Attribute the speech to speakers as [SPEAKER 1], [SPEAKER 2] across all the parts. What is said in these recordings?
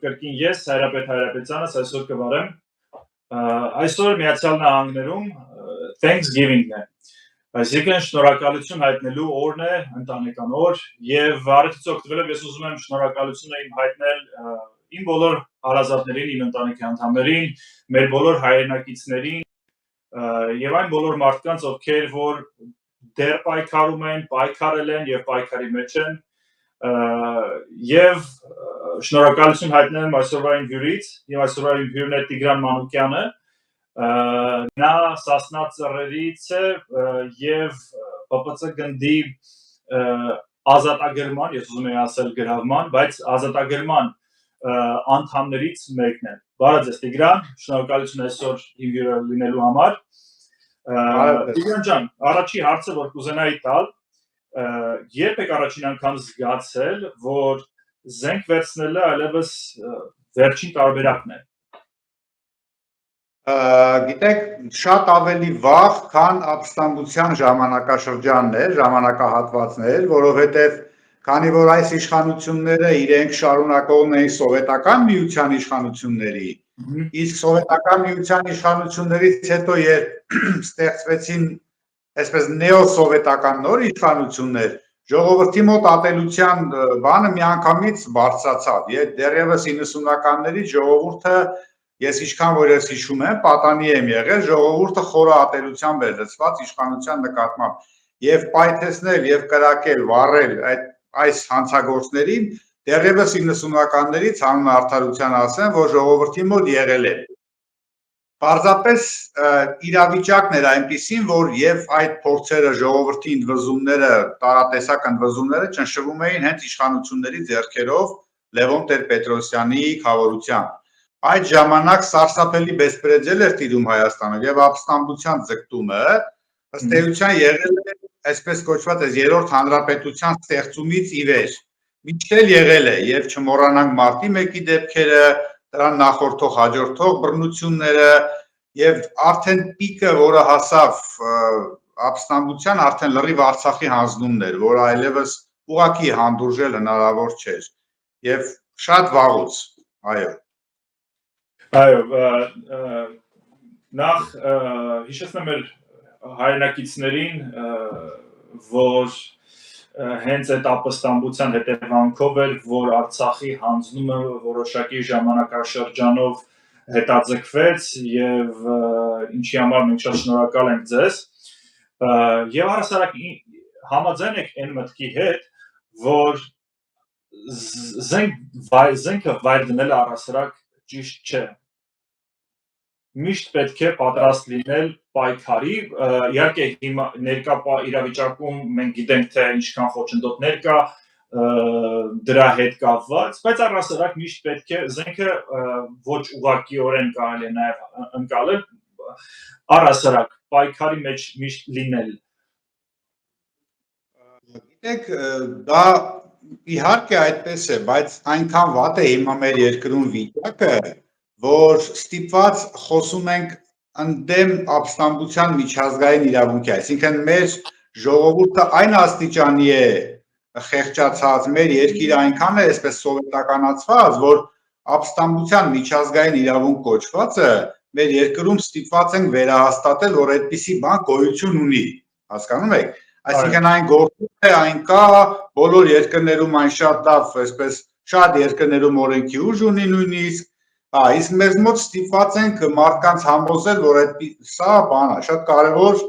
[SPEAKER 1] կրկին ես Հայրապետ Հայրապետյանս այսօր կվարեմ այսօր Միացյալ Նահանգներում Thanksgiving-ն է, այսինքն շնորհակալություն հայտնելու օրն է, ընտանեկան օր, եւ առիթից օգտվելով ես ուզում եմ շնորհակալությունը իմ հայտնել իմ բոլոր հարազատներին, իմ ընտանիքի անդամներին, մեր բոլոր հայրենակիցներին եւ այն բոլոր մարդկանց, ովքեր որ դեռ պայքարում են, պայքարել են եւ պայքարի մեջ են եւ շնորհակալություն հայտնել այսօրվա իմ հյուրից, եւ այսօրվա իմ հյուրն է Տիգրան Մանուկյանը, նա Սասնա ծռերից է եւ ՊՊՑ գնդի ազատագրման, ես ուզում եմ ասել գրավման, բայց ազատագրման անդամներից մեկն է։ Բարև ձեզ Տիգրան, շնորհակալություն այսօր իմ հյուրը լինելու համար։ Տիգրան ջան, առաջի հարցը որ կուզենայի տալ, երբ եք առաջին անգամ զգացել, որ զենք վերցնելը այլևս վերջին տարբերակն է։
[SPEAKER 2] Գիտեք, շատ ավելի վաղ, քան ապստամբության ժամանակաշրջանն էր, ժամանակահատվածն էր, որովհետև քանի որ այս իշխանությունները իրենք շարունակողն էին սովետական միության իշխանությունների, իսկ սովետական միության իշխանություններից հետո երբ ստեղծվեցին այսպես նեոսովետական նոր իշխանություններ, ժողովրդի մոտ ատելության բանը միանգամից բարձրացավ, եւ դեռևս 90-ականներից ժողովուրդը, ես ինչքան որ ես հիշում եմ, պատանի եմ եղել, ժողովուրդը խորը ատելությամբ էր լցված իշխանության նկատմամբ, եւ պայթեցնել եւ կրակել, վառել այս հանցագործներին դեռևս 90-ականներից հանուն արդարության ասեմ, որ ժողովրդի մոտ եղել է։ Պարզապես իրավիճակն էր այնպիսին, որ եւ այդ փորձերը ժողովրդի ընդվզումները, տարատեսակ ընդվզումները ճնշվում էին հենց իշխանությունների ձեռքերով Լևոն Տեր-Պետրոսյանի խավորությամբ։ Այդ ժամանակ սարսափելի բեսպրեդել էր տիրում Հայաստանում եւ ապստամբության ձգտումը ըստ էության եղել է այսպես կոչված այս երրորդ հանրապետության ստեղծումից ի վեր։ Մինչդեռ եղել է եւ չմոռանանք մարտի 1-ի դեպքերը, դրան նախորդող հաջորդող բռնությունները եւ արդեն պիկը, որը հասավ ապստամբության, արդեն լրիվ Արցախի հանձնումն էր, որ այլևս ուղղակի հանդուրժել հնարավոր չէր եւ շատ վաղուց, այո։
[SPEAKER 1] Այո, նախ հիշեցնեմ մեր հայրենակիցներին, որ հենց այդ ապստամբության հետևանքով էր, որ Արցախի հանձնումը որոշակի ժամանակաշրջանով հետաձգվեց եւ ինչի համար մենք շատ շնորհակալ ենք ձեզ եւ առասարակ համաձայն եք այն մտքի հետ, որ զենքը վայր դնելը առասարակ ճիշտ չէ։ Միշտ պետք է պատրաստ լինել պայքարի, իհարկե հիմա ներկա իրավիճակում մենք գիտենք թե ինչքան խոչընդոտներ կա դրա հետ կապված, բայց առասարակ միշտ պետք է զենքը ոչ ուղղակիորեն կարելի է նաև ընկալել, առասարակ պայքարի մեջ միշտ լինել։
[SPEAKER 2] Գիտեք, դա իհարկե այդպես է, բայց այնքան վատ է հիմա մեր երկրում վիճակը, որ ստիպված խոսում ենք ընդդեմ ապստամբության միջազգային իրավունքի, այսինքն մեր ժողովուրդը այն աստիճանի է խեղճացած, մեր երկիրը այնքան է այսպես սովետականացված, որ ապստամբության միջազգային իրավունք կոչվածը մեր երկրում ստիպված ենք վերահաստատել, որ այդպիսի բան գոյություն ունի, հասկանում եք, այսինքն այն գործում է, այն կա, բոլոր երկրներում այն շատ լավ, այսպես շատ երկրներում օրենքի ուժ ունի նույնիսկ, իսկ մեզ մոտ ստիպված ենք մարդկանց համոզել, որ սա բան է, շատ կարևոր,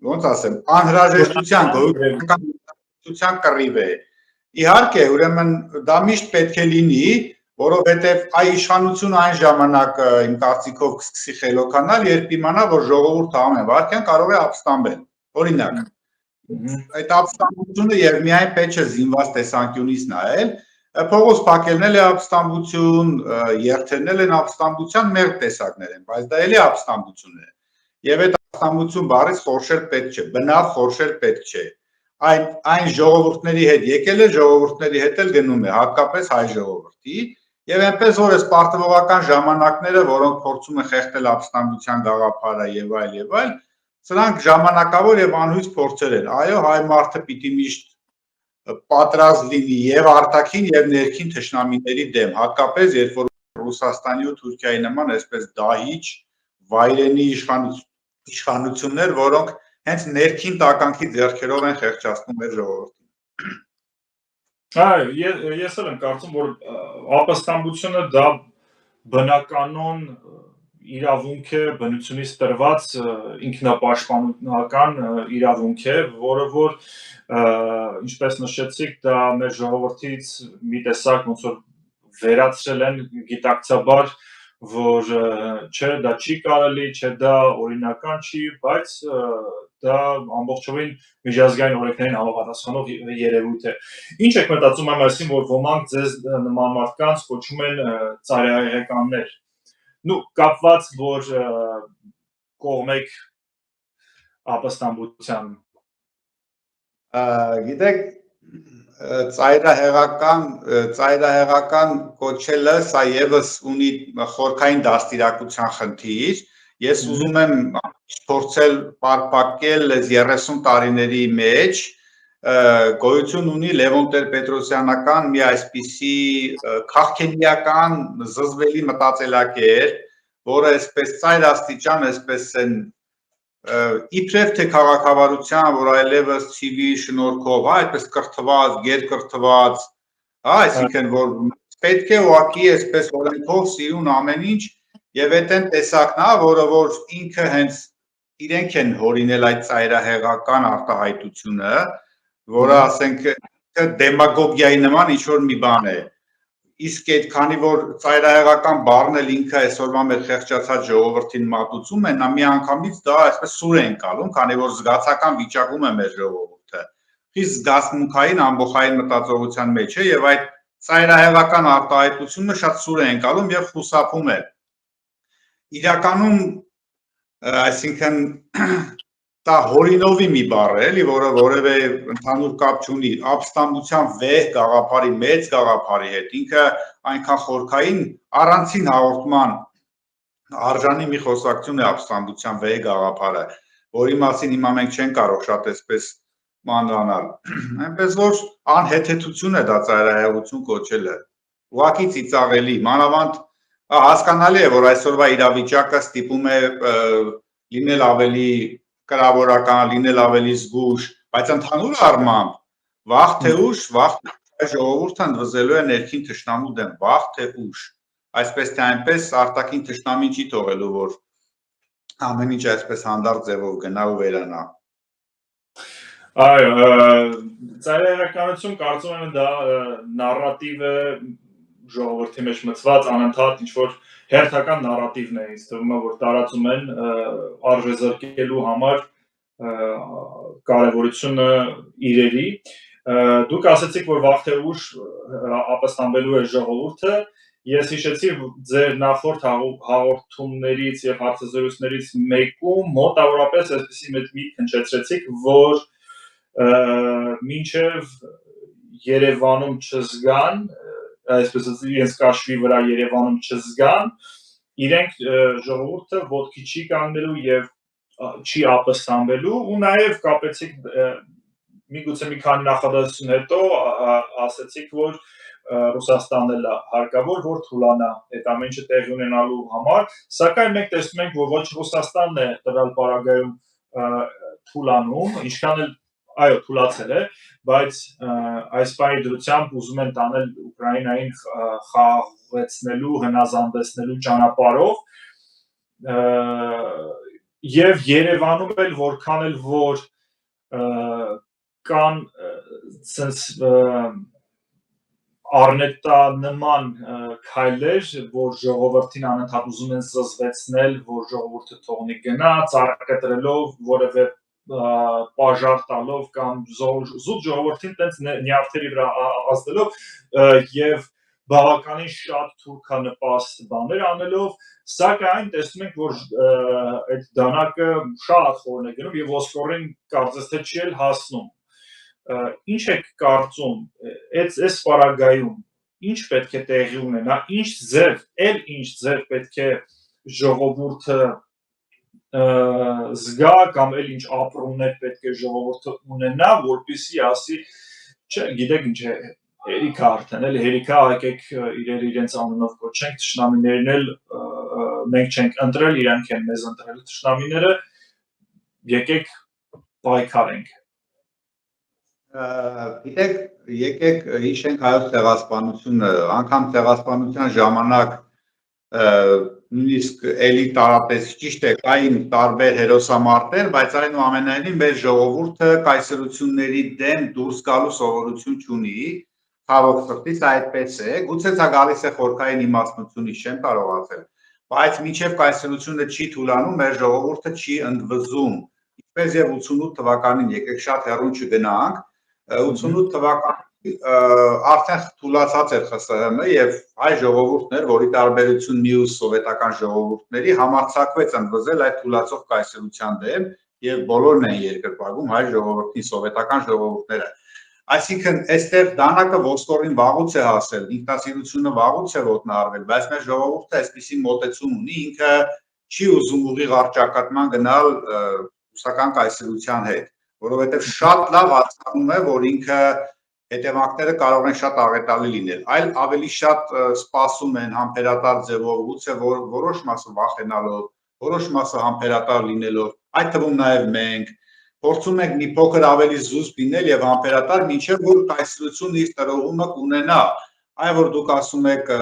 [SPEAKER 2] ոնց ասեմ, անհրաժեշտության գոյության կռիվ է։ Իհարկե, ուրեմն դա միշտ պետք է լինի, որովհետև այ իշխանությունը այն ժամանակ իմ կարծիքով կսկսի խելոքանալ, երբ իմանա, որ ժողովուրդը ամեն վայրկյան կարող է ապստամբել։ Օրինակ, այդ ապստամբությունը եւ միայն պետք է զինված տեսանկյունից նայել, փողոց փակելն է ապստամբություն, երթերն են ապստամբության մերկ տեսակներ են, բայց դա էլի ապստամբություն է։ Եվ այդ ապստամբություն բառից խորշել պետք չէ, բնավ խորշել պետք չէ։ Այն ժողովուրդների հետ եկել է, ժողովուրդների հետ էլ գնում է, հատկապես հայ ժողովրդի, եւ այնպես որ այս պարտվողական ժամանակները, որոնք փորձում են խեղդել ապստամբության գաղափարը եւ այլ, սրանք ժամանակավոր եւ անհույս փորձեր են։ Այո, հայ մարդը պիտի միշտ պատրաստ լինի եւ արտաքին եւ ներքին թշնամիների դեմ, հատկապես երբ որ Ռուսաստանի ու Թուրքիայի նման այսպես դահիճ վայրենի իշխանություններ, որոնք հենց ներքին տականքի ձեռքերով են խեղճացնում մեր ժողովրդին։
[SPEAKER 1] Այո, ես էլ եմ կարծում, որ ապստամբությունը դա բնականon իրավունք է, բնությունից տրված ինքնապաշտպանական իրավունք է, որը որ ինչպես նշեցիք, դա մեր ժողովրդից մի տեսակ ոնց որ վերացրել են գիտակցաբար, որ չէ, դա չի կարելի, չէ, դա օրինական չի, բայց դա ամբողջովին միջազգային օրենքներին համապատասխանող երևույթ է։ Ինչ եք մտածում այն մասին, որ ոմանք ձեզ նման մարդկանց կոչում են ծայրահեղականներ։ Նու կապված, որ կողմ եք ապստամբության։
[SPEAKER 2] Գիտեք, ծայրահեղական կոչելը սա եւս ունի խորքային դաստիարակության խնդիր։ Ես ուզում եմ փորձել պարփակել 30 տարիների մեջ գոյություն ունի Լևոն Տեր-Պետրոսյանական մի այսպիսի քաղաքենիական զզվելի մտածելակերպ, որը այսպես ծայր աստիճան, այսպես են իբրև թե քաղաքավարության, որ այլևս ցիվի շնորհքով, այդպես կրթված, գերկրթված, այսինքն որ պետք է ուղղակի այսպես օրենքով սիրուն ամեն ինչ եւ այդ են տեսակն է, որը որ ինքը հենց իրենք են հորինել այդ ծայրահեղական արտահայտությունը, որը ասենք դեմագոգիայի նման ինչ որ մի բան է։ Իսկ այդ քանի որ ծայրահեղական բառն էլ ինքը այսօրվա մեր խեղճացած ժողովրդին մատուցում է, նա միանգամից դա այսպես սուր է ընկալում, քանի որ զգացական վիճակում է մեր ժողովուրդը։ Իսկ զգացմունքային ամբողջային մտածողության մեջ է եւ այդ ծայրահեղական արտահայտությունը շատ սուր է ընկալում եւ խուսափում է։ Իրականում, այսինքն դա հորինովի մի բառ է, էլի, որը որևէ ընդհանուր կապ չունի ապստամբության վեհ գաղափարի, մեծ գաղափարի հետ, ինքը այնքան խորքային առանցին հաղորդման արժանի մի խոսակցություն է ապստամբության վեհ գաղափարը, որի մասին հիմա մենք չենք կարող շատ այսպես մանրանալ։ Այնպես որ անհեթեթություն է դա ծայրահեղություն կոչելը, ուղղակի ծիծաղելի, մանավանդ հասկանալի է, որ այսօրվա իրավիճակը ստիպում է լինել ավելի կրավորական, լինել ավելի զգույշ, բայց ընդհանուր առմամբ վաղ թե ուշ ժողովուրդը ընդվզելու է ներքին թշնամու դեմ, վաղ թե ուշ, այսպես թե այնպես արտաքին թշնամին չի թողելու, որ ամեն ինչ այսպես հանդարտ ձևով գնա ու վերանա։
[SPEAKER 1] Այո, ծայրահեղականություն կարծում եմ դա նարատիվ է ժողովրդի մեջ մտված անընդհատ ինչ որ հերթական նարատիվն է, ինձ թվում է, որ տարածում են արժեզրկելու համար կարևորությունը իրերի։ Դուք ասացիք, որ վաղ թե ուշ ապստամբելու է ժողովուրդը։ Ես հիշեցի ձեր նախորդ հաղորդումներից եւ հարցազրույցներից մեկում մոտավորապես այսպեսի մեծ մի հնչեցրեցիք, որ մինչև Երևանում չզգան, այսպես իրենց կաշվի վրա Երևանում չզգան, իրենք ժողովուրդը ոտքի չի կանգնելու եւ չի ապստամբելու ու նաեւ կապեցիք միգուցե մի քանի նախադասություն հետո ասացիք, որ Ռուսաստանն էլ հարկավոր որ թուլանա այդ ամեն ինչը տեղի ունենալու համար, սակայն մենք տեսնում ենք, որ ոչ Ռուսաստանն է տվյալ պարագայում թուլանում, ինչքան էլ այո, թուլացել է, բայց այս պահի դրությամբ ուզում են տանել Ուկրաինային խաղաղեցնելու, հնազանդեցնելու ճանապարհով եւ Երևանում էլ որքան էլ որ կան sense առնետանման քայլեր, որ ժողովրդին անընդհատ ուզում են զզվեցնել, որ ժողովուրդը թողնի գնա, ծառկետրելով որևէ պաժար տալով կամ զուտ ժողովրդին տենց նյարդերի վրա ազդելով եւ բավականին շատ թուրքանպաստ բաներ անելով, սակայն տեսնում ենք, որ այդ դանակը շատ խորն է գնում եւ ոսկորին կարծես թե չի էլ հասնում։ Ինչ եք կարծում, այս պարագայում ինչ պետք է տեղի ունենա, ինչ ձև պետք է ժողովուրդը զգա կամ էլ ինչ ապրումներ պետք է ժողովուրդը ունենա, որպեսզի ասի, չէ, գիտեք ինչ է, Հերիքա արդեն էլի հերիքա եկեք իրենց անունով կոչենք թշնամիներն էլ մենք չենք ընտրել իրանք են մեզ ընտրել թշնամիները եկեք պայքարենք
[SPEAKER 2] Գիտեք եկեք հիշենք հայոց ցեղասպանությունը անգամ ցեղասպանության ժամանակ նույնիսկ էլի տարատես ճիշտ է կային տարբեր հերոսամարտեր բայց այնուամենայնիվ մեր ժողովուրդը կայսրությունների դեմ դուրս գալու սովորություն չունի ցավոք սրտից այդպես է գուցե դա գալիս է խորքային իմաստնությունից չեմ կարող ասել բայց մինչև կայսրությունը չի թուլանում մեր ժողովուրդը չի ընդվզում ինչպես եւ 88 թվականին եկեք շատ հեռուն չգնանք 88 թվականին արդեն թուլացած էր ԽՍՀՄ եւ հայ ժողովուրդն էր, որի տարբերություն մյուս սովետական ժողովուրդների համարձակվեց ընդվզել այդ թուլացող կայսրության դեմ եւ բոլորն են երկրպագում հայ ժողովրդի սովետական ժողովուրդները այսինքն այստեղ դանակը ոսկորին վաղուց է հասել ինքնասիրությունը վաղուց է ոտնահարվել բայց մեր ժողովուրդը այսպիսի մոտեցում ունի ինքը չի ուզում ուղիղ առճակատման գնալ ռուսական կայսրության հետ որովհետև շատ լավ հասկանում է, որ ինքը հետևանքները կարող են շատ աղետալի լինել, այլ ավելի շատ սպասում են համբերատար ձևով, գուցե որոշ մասը վախենալով, որոշ մասը համբերատար լինելով, այդ թվում նաև մենք փորձում ենք մի փոքր ավելի զուսպ լինել եւ համբերատար, մինչեւ որ կայսրությունը իր տրոհումը կունենա, այ որ դուք ասում եք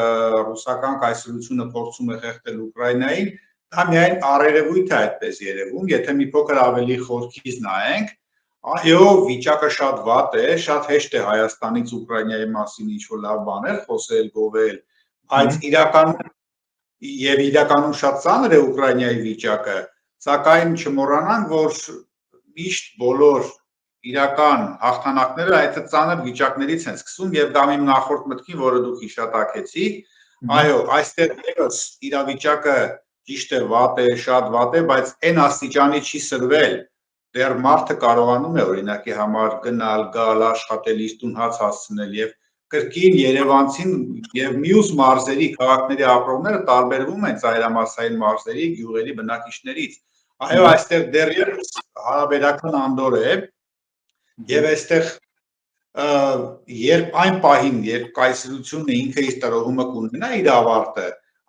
[SPEAKER 2] ռուսական կայսրությունը փորձում է խեղդել Ուկրաինային, դա միայն առերևույթ է այդպես երևում, եթե մի փոքր ավելի խորքից նայենք Այո, վիճակը շատ վատ է, շատ հեշտ է Հայաստանից Ուկրաինայի մասին ինչ-որ լավ բաներ խոսել, գովել, բայց իրականում շատ ծանր է Ուկրաինայի վիճակը, սակայն չմոռանանք, որ միշտ բոլոր իրական հաղթանակները այդ ծանր վիճակներից են սկսում եւ գամ իմ նախորդ մտքին, որը դուք հիշատակեցիք, այո, այստեղ եւս իրավիճակը ճիշտ է, վատ է, շատ վատ է, բայց այն աստիճանի չի սրվել դեռ մարդը կարողանում է օրինակի համար գնալ, գալ, աշխատել, իր տուն հաց հասցնել եւ կրկին Երևանցին եւ մյուս մարզերի քաղաքների ապրողները տարբերվում են ծայրամասային մարզերի, գյուղերի բնակիչներից։ Այո, այստեղ դեռևս հարաբերական անդոր է եւ այստեղ երբ այն պահին, երբ կայսրությունը ինքը իր տրոհումը կունենա իր ավարտը,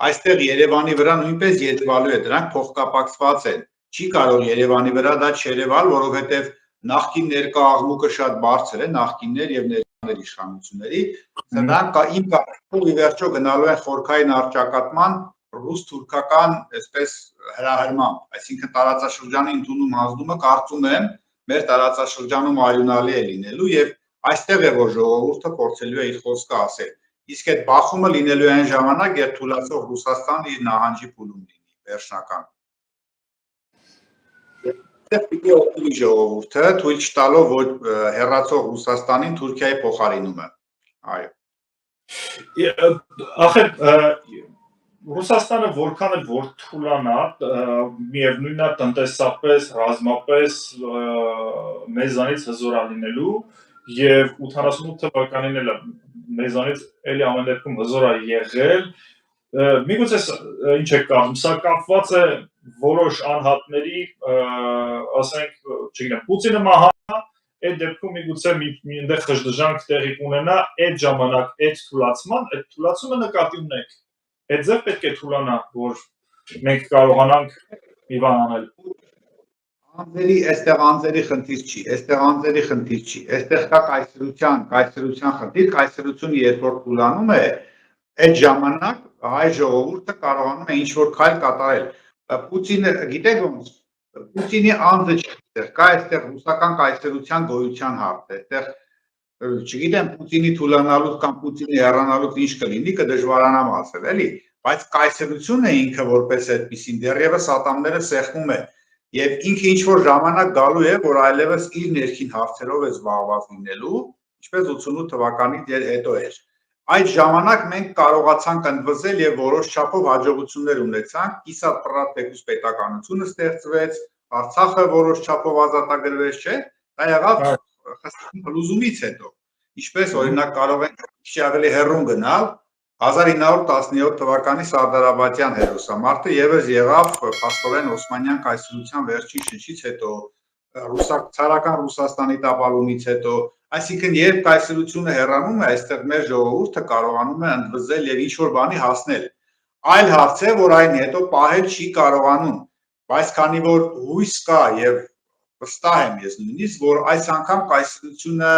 [SPEAKER 2] այստեղ Երևանի վրա նույնպես յետվալու է, դրանք փոխկապակցված են։ Չի կարող Երևանի վրա դա չերևալ, որովհետև նախկին ներկա աղմուկը շատ բարձր է, նախկիններ եւ ներկաներ իշխանությունների, սրանք իմ կարծիքով ի վերջո գնալու են խորքային առճակատման ռուս-թուրքական այսպես հրահրմամբ, այսինքն տարածաշրջանի ընդունում հանձնումը կարծում եմ մեր տարածաշրջանում արյունալի է լինելու եւ այստեղ է որ ժողովուրդը փորձելու է իր խոսքը ասել։ Իսկ այդ բախումը լինելու է այն ժամանակ, երբ թուլացող Ռուսաստանը իր նահանջի փուլում լինի, վերջնական։ Պիտի օգնի ժողովուրդը թույլ չտալով որ հեռացող Ռուսաստանին Թուրքիայի փոխարինումը։ Այո։
[SPEAKER 1] Ախր Ռուսաստանը որքան էլ որ թուլանա, միևնույնն է տնտեսապես, ռազմապես մեզանից հզոր լինելու եւ 88 թվականին էլ մեզանից էլի ամեն դեպքում հզոր է եղել Միգուցե ինչ է կարում, սա կապված է որոշ անհատների, ասենք, չգիտեմ, Պուտինը մահանա, այդ դեպքում միգուցե մի այնտեղ խժդժանք տեղի կունենա, այդ ժամանակ այդ թուլացումը նկատի ունեք, այդ ձև պետք է թուլանա, որ մենք կարողանանք մի բան անել։
[SPEAKER 2] Այստեղ անձերի խնդիր չի, այստեղ կա կայսրության խնդիր, կայսրությունը երբ որ թուլանում է, այդ ժամանակ հայ ժողովուրդը կարողանում է ինչ-որ քայլ կատարել։ Պուտինը, գիտեք ոնց, Պուտինի անձը չի, կա այստեղ ռուսական կայսրության գոյության հարց, այստեղ չգիտեմ Պուտինի թուլանալուց կամ Պուտինի հեռանալուց ինչ կլինի, կդժվարանամ ասել, էլի, բայց կայսրությունը ինքը որպես այդպեսին դեռևս ատամները սեղմում է եւ ինքը ինչ-որ ժամանակ գալու է, որ այլևս իր ներքին հարցերով է զբաղված լինելու, ինչպես 88 թվականից հետո էր։ Այդ ժամանակ մենք կարողացանք ընդվզել եւ որոշ չափով հաջողություններ ունեցանք, կիսատ պրատ տեկուս պետականությունը ստեղծվեց, Արցախը որոշ չափով ազատագրվեց, չէ՞։ Դա եղավ ԽՍՀՄ փլուզումից հետո։ Ինչպես օրինակ կարող ենք ավելի հեռուն գնալ 1917 թվականի Սարդարաբադյան հերոսամարտը եւս եղավ փաստորեն Օսմանյան կայսրության վերջին շնչից հետո, ցարական Ռուսաստանի տապալումից հետո, Այսինքն երբ կայսրությունը հեռանում է, այստեղ մեր ժողովուրդը կարողանում է ընդվզել եւ ինչ-որ բանի հասնել։ Այլ հարց է, որ այն հետո պահել չի կարողանում, բայց քանի որ հույս կա եւ վստահ եմ ես նույնիսկ, որ այս անգամ կայսրությունը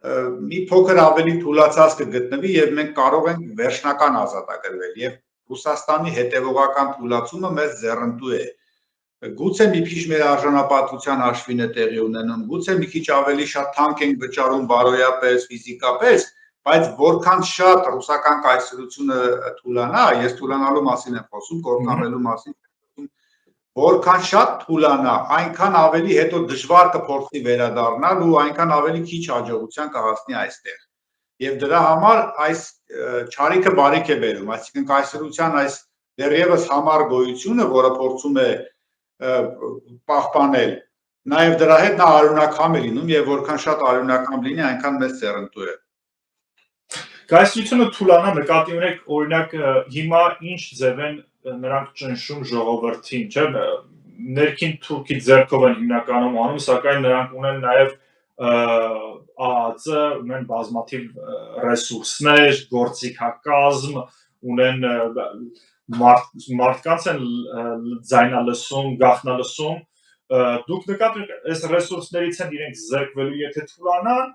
[SPEAKER 2] մի փոքր ավելի թուլացած կգտնվի եւ մենք կարող ենք վերջնական ազատագրվել եւ Ռուսաստանի հետևողական թուլացումը մեզ ձեռնտու է։ Գուցե մի քիչ մեր արժանապատվության հաշվին է տեղի ունենում, գուցե մի քիչ ավելի շատ թանկ ենք վճարում բարոյապես, ֆիզիկապես, բայց որքան շատ ռուսական կայսրությունը թուլանա, ես թուլանալու մասին եմ խոսում, կործանվելու մասին, որքան շատ թուլանա, այնքան ավելի հետո դժվար կփորձի վերադառնալ ու այնքան ավելի քիչ հաջողության կհասնի այստեղ։ Եվ դրա համար այս չարիքը բարիք է բերում, այսինքն կայսրության այս դեռևս համառ գոյությունը, որը փորձում է պահպանել, նաև դրա հետ նա արյունակամ է լինում եւ որքան շատ արյունակամ լինի, այնքան մեծ ձեռնտու է։
[SPEAKER 1] Կայսրությունը թուլանա, նկատի ունեք, օրինակ հիմա ինչ ձև են նրանք ճնշում ժողովրդին, չէ՞, ներքին թուրքի ձեռքով են հիմնականում անում, սակայն նրանք ունեն նաև ԱԱԾ, ունեն բազմաթիվ ռեսուրսներ, գործիքակազմ, ունեն մարդկանց են ձայնալսում, գաղտնալսում, դուք նկատի ունեք, այս ռեսուրսներից են իրենք զերկվելու, եթե թուլանան,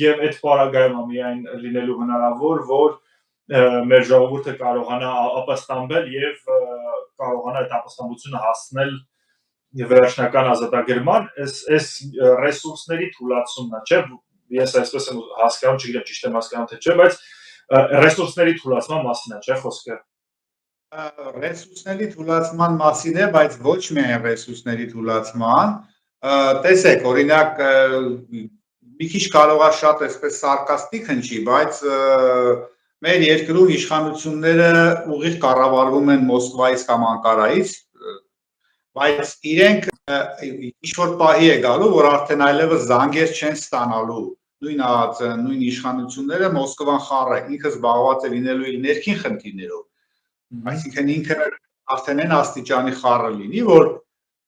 [SPEAKER 1] եւ այդ պարագայում միայն լինելու հնարավոր, որ մեր ժողովուրդը կարողանա ապաստամբել եւ կարողանա այդ ապաստամբությունը հասնել վերջնական ազատագրման, այս ռեսուրսների թուլացումն է, չէ՞, ես այսպես եմ հասկանում, չգիտեմ ճիշտ եմ հասկանում թե չէ, բայց ռեսուրսների թուլացման մասին է, չէ՞ խոսքը։
[SPEAKER 2] Ռեսուրսների թուլացման մասին է, բայց ոչ միայն ռեսուրսների թուլացման, տեսեք, օրինակ մի քիչ կարող է շատ այսպես սարկաստիկ հնչի, բայց մեր երկրում իշխանությունները ուղիղ կառավարվում են Մոսկվայից կամ Անկարայից, բայց իրենք ինչ-որ պահի է գալու, որ արդեն այլևս զանգեր չեն ստանալու, նույն ԱԱԾ, նույն իշխանությունները Մոսկվան խառը, ինքը զբաղված է լինելու իր ներքին խնդիրներով, այսինքն ինքը արդեն այն աստիճանի խառը լինի, որ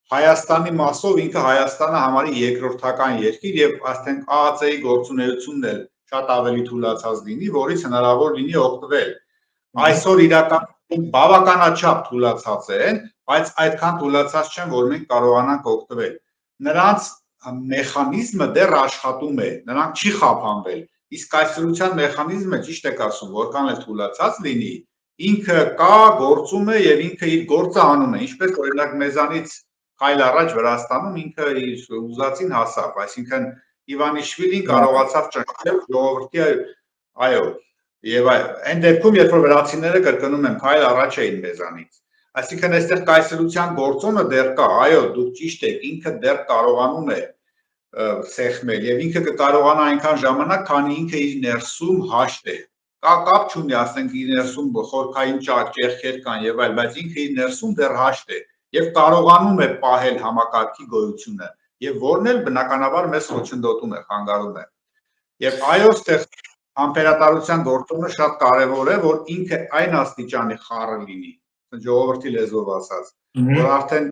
[SPEAKER 2] Հայաստանի մասով ինքը Հայաստանը համարի երկրորդական երկիր եւ արդեն ԱԱԾ-ի գործունեությունն էլ շատ ավելի թուլացած լինի, որից հնարավոր լինի օգտվել։ Այսօր իրականում բավականաչափ թուլացած են, բայց այդքան թուլացած չեն, որ մենք կարողանանք օգտվել։ Նրանց մեխանիզմը դեռ աշխատում է, նրանք չի խափանվել։ Իսկ կայսրության մեխանիզմը ճիշտ եք ասում, որքան էլ թուլացած լինի, ինքը կա, գործում է եւ ինքը իր գործը անում է, ինչպես օրինակ մեզանից քայլ առաջ Վրաստանում ինքը իր ուզածին հասավ, այսինքն Իվանիշվիլին կարողացավ ճնշել ժողովրդի, այո, եւ այն դեպքում, երբ որ վրացիները կրկնում են քայլ առաջ էին մեզանից, այսինքն այստեղ կայսրության գործոնը դեռ կա, այո, դուք ճիշտ եք, ինքը դեռ կարողանում է սեղմել եւ ինքը կկարողանա այնքան ժամանակ, քանի ինքը իր ներսում հաշտ է։ Կապ չունի, ասենք իր ներսում խորքային ճեղքեր կան եւ այլ, բայց ինքը իր ներսում դեռ հաշտ է եւ կարողանում է պահել համակարգի գոյությունը եւ որն էլ բնականաբար մեզ խոչընդոտում է, խանգարում է։ Եվ այո, այստեղ համբերատարության գործոնը շատ կարեւոր է, որ ինքը այն աստիճանի խառը լինի, ժողովրդի լեզվով ասած, որ արդեն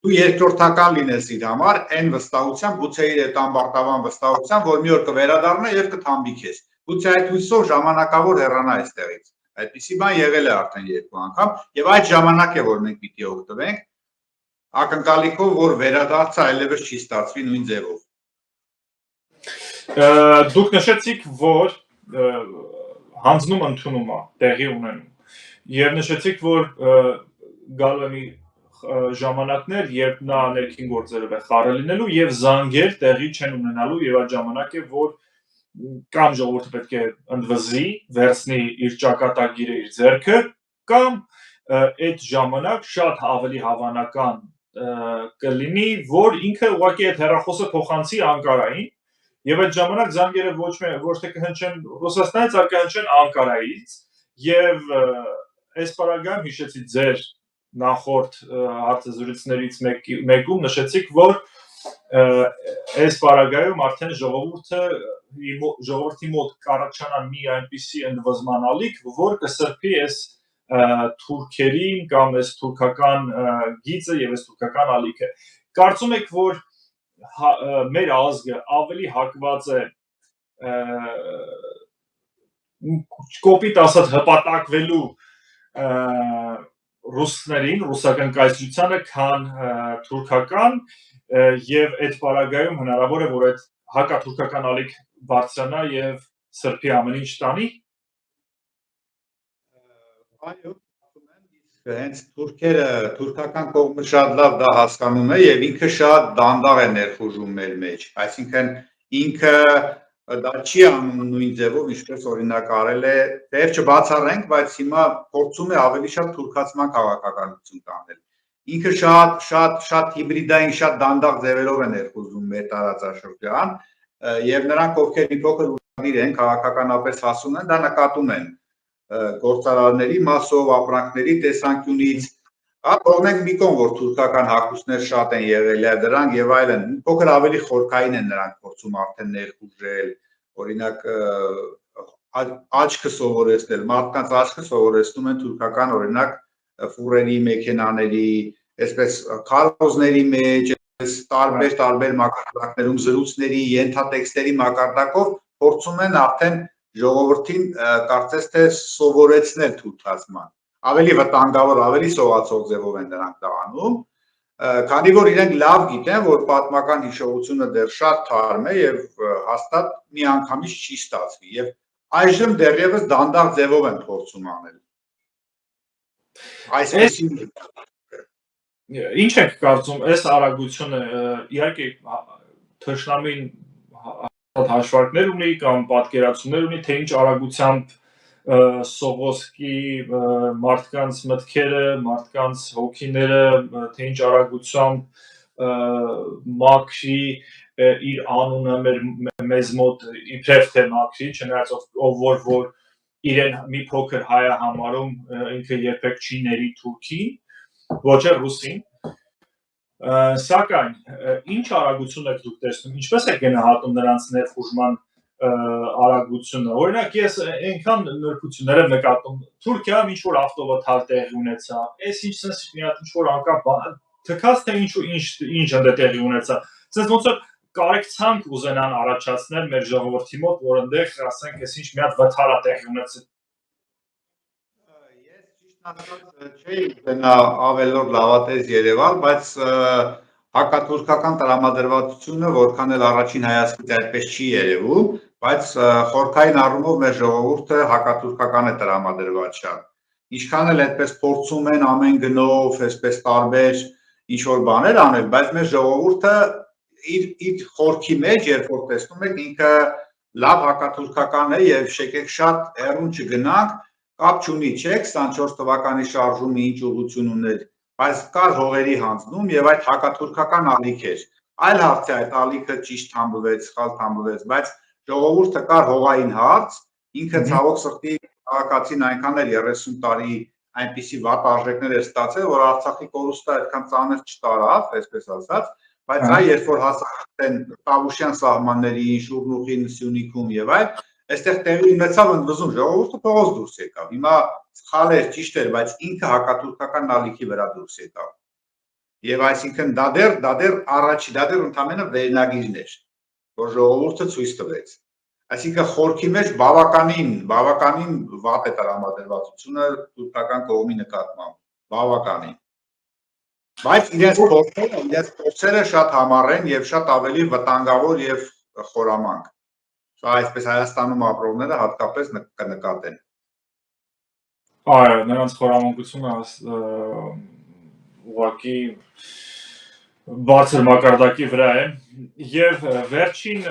[SPEAKER 2] դու երկրորդական լինես իր համար, այն վստահությամբ, գուցե իր այդ ամբարտավան վստահությամբ, որ մի օր կվերադառնա եւ կթամբի քեզ։ Գուցե այդ հույսով ժամանակավոր հեռանա այստեղից։ Այդպիսի բան եղել է արդեն երկու անգամ եւ այդ ժամանակ է, որ մենք պիտի օգտվենք, ակնկալիքով, որ վերադարձը այլևս չի ստացվի նույն ձևով։
[SPEAKER 1] Դուք նշեցիք, որ հանձնում ընդունումը տեղի ունենում եւ նշեցիք, որ գալու է մի ժամանակներ, երբ նա ներքին գործերով է խառը լինելու եւ զանգեր տեղի չեն ունենալու եւ այդ ժամանակ է, որ կամ ժողովուրդը պետք է ընդվզի, վերցնի իր ճակատագիրը իր ձեռքը, կամ այդ ժամանակ շատ ավելի հավանական կլինի, որ ինքը ուղղակի այդ հեռախոսը փոխանցի Անկարային եւ այդ ժամանակ զանգերը ոչ թե կհնչեն Ռուսաստանից, այլ կհնչեն Անկարայից եւ այս պարագայում հիշեցի ձեր նախորդ հարցազրույցներից մեկում նշեցիք, որ այս պարագայում արդեն ժողովրդի մոտ կառաջանա մի այնպիսի ընդվզման ալիք, որ կսրբի այս թուրքերին կամ այս թուրքական գիծը եւ այս թուրքական ալիքը։ Կարծում եք, որ մեր ազգը ավելի հակված է կոպիտ ասած հպատակվելու ռուսներին, ռուսական կայսրությանը, քան թուրքական, եւ այդ պարագայում հնարավոր է, որ այդ հակաթուրքական ալիք բարձրանա եւ Սրբի ամեն ինչ տանի։
[SPEAKER 2] Այո, հենց թուրքերը, թուրքական կողմը շատ լավ դա հասկանում է եւ ինքը շատ դանդաղ է ներխուժում մեր մեջ, այսինքն ինքը դա չի անում նույն ձևով, ինչպես օրինակ արել է, դեռ չբացառենք, բայց հիմա փորձում է ավելի շատ թուրքացման քաղաքականություն տանել։ Ինքը շատ հիբրիդային, շատ դանդաղ ձևերով է ներխուժում մեր տարածաշրջան, եւ նրանք, ովքեր մի փոքր ուշադիր են, քաղաքականապես հասուն են, դա նկատում են գործարարների մասով, ապրանքների տեսանկյունից, թողնենք մի կողմ, որ թուրքական հագուստներ շատ են եղել դրանք եւ այլն, փոքր ավելի խորքային են նրանք փորձում արդեն ներխուժել, օրինակ աչքը սովորեցնել, մարդկանց աչքը սովորեցնում են թուրքական օրինակ ֆուրերի, մեքենաների, այսպես քարոզների մեջ, տարբեր մակարդակներում զրույցների, ենթատեքստերի մակարդակով փորձում են արդեն ժողովրդին կարծես թե սովորեցնել թուրքացման, ավելի վտանգավոր, ավելի սողացող ձևով են նրանք դա անում, քանի որ իրենք լավ գիտեն, որ պատմական հիշողությունը դեռ շատ թարմ է եւ հաստատ միանգամից չի ստացվի եւ այժմ դեռևս դանդաղ ձևով են փորձում անել։ Այսպեսին
[SPEAKER 1] Ինչ եք կարծում, այս արագությունը իհարկե թշնամին հաշվարկներ ունի կամ պատկերացումներ ունի, թե ինչ արագությամբ սողոսկի մարդկանց մտքերը, մարդկանց հոգիները, թե ինչ արագությամբ մաքրի իր անունը մեզ մոտ իբրև թե մաքրի, չնայած ով որ իրեն մի փոքր հայ է համարում, ինքը երբեք չի ների թուրքին, ոչ է ռուսին, սակայն ինչ արագություն եք դուք տեսնում, ինչպես եք գնահատում նրանց ներխուժման արագությունը, օրինակ ես այնքան նրբություններ եմ նկատում, Թուրքիայում ինչ-որ ավտովթար տեղի ունեցավ, այս ինչ սենց մի հատ ինչ-որ անկապ թքած թե ինչ ընդ է տեղի ունեցավ, սենց ոնց որ կարեկցանք ուզենան առաջացնել մեր ժողովրդի մոտ, որ ընդեղ ասենք այս ինչ մի հատ վթար է տեղի ունեցել։
[SPEAKER 2] Չէի ուզենա ավելորդ լավատես Երևան, բայց հակաթուրքական տրամադրվածությունը որքան էլ առաջին հայացքից այդպես չի երևում, բայց խորքային առումով մեր ժողովուրդը հակաթուրքական է տրամադրված շատ։ Ինչքան էլ այդպես փորձում են ամեն գնով, այսպես տարբեր ինչ-որ բաներ անել, բայց մեր ժողովուրդը իր խորքի մեջ, երբ որ տեսնում եք, ինքը լավ հակաթուրքական է եւ շեկեք շատ հեռուն չգնանք, կապ չունի, չէ՞, 24 թվականի շարժումը ինչ ուղղություն ուներ, բայց կար հողերի հանձնում եւ այդ հակաթուրքական ալիք էր։ Այլ հարց է այդ ալիքը ճիշտ թամբվեց, սխալ թամբվեց, բայց ժողովուրդը կար հողային հարց, ինքը ցավոք սրտի քաղաքացին այնքան էլ 30 տարի այնպիսի վատ արժեքներ էր ստացել, որ Արցախի կորուստը այդքան ծանր չտարավ, այսպես ասած, բայց այ երբ որ հասարակ են Տավուշյան սահմանների, Շուրնուխին, Սյունիքում եւ այլ, այստեղ տեղի ունեցավ ընդվզում, ժողովուրդը փողոց դուրս եկավ։ Հիմա սխալ էր, ճիշտ էր, բայց ինքը հակաթուրքական ալիքի վրա դուրս եկավ։ Եվ այսինքն դա դեռ առաջի, դա դեռ ընդամենը վերնագիրն էր, որ ժողովուրդը ցույց տվեց։ Այսինքն խորքի մեջ բավականին վատ է տրամադրվածությունը թուրքական կողմի նկատմամբ, բավականին։ Բայց իրենց փորձերը շատ համառ են եւ շատ ավելի վտանգավոր եւ խորամանկ։ Սա այսպես Հայաստանում ապրողները հատկապես կնկատեն։
[SPEAKER 1] Այո, նրանց խորամանկությունը ուղղակի բարձր մակարդակի վրա է եւ վերջին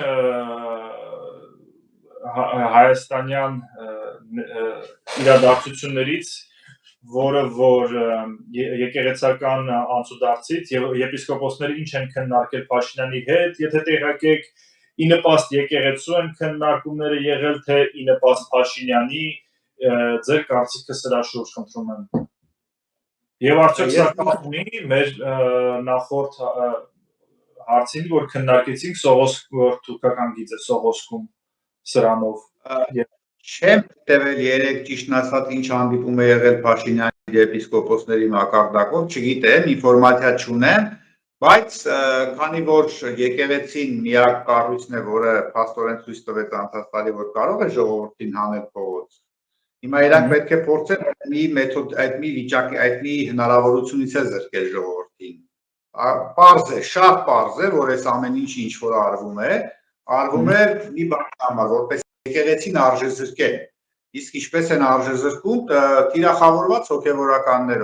[SPEAKER 1] հայաստանյան իրադարձություններից, որը որ եկեղեցական անցուդարձից եւ եպիսկոպոսները ինչ են քննարկել Փաշինյանի հետ, եթե տեղյակ եք, ի նպաստ եկեղեցու են քննարկումները եղել, թե ի նպաստ Փաշինյանի, ձեր կարծիքը սրա շուրջ խնդրում եմ։ Եվ արդյոք սա կապ ունի մեր նախորդ հարցին, որ քննարկեցինք Սողոսկու թուրքական գիծ է Սողոսկում սրանով։
[SPEAKER 2] Չեմ տևել 3 ճիշտ ասած ինչ հանդիպում է եղել Փաշինյանի եպիսկոպոսների մակարդակով, չգիտեմ, ինֆորմացիա չունեմ, Բայց քանի որ եկեղեցին միակ կառույցն է, որը փաստորեն ցույց տվեց անցած տարի, որ կարող է ժողովրդին հանել փողոց, հիմա իրանք պետք է փորձեն այդ մի մեթոդ, այդ մի վիճակի, այդ մի հնարավորությունից է զրկել ժողովրդին։ Պարզ է, շատ պարզ է, որ այս ամեն ինչը ինչ որ արվում է մի բանի համար, որպես եկեղեցին արժեզրկել։ Իսկ ինչպես են արժեզրկում թիրախավորված հոգևորականներ,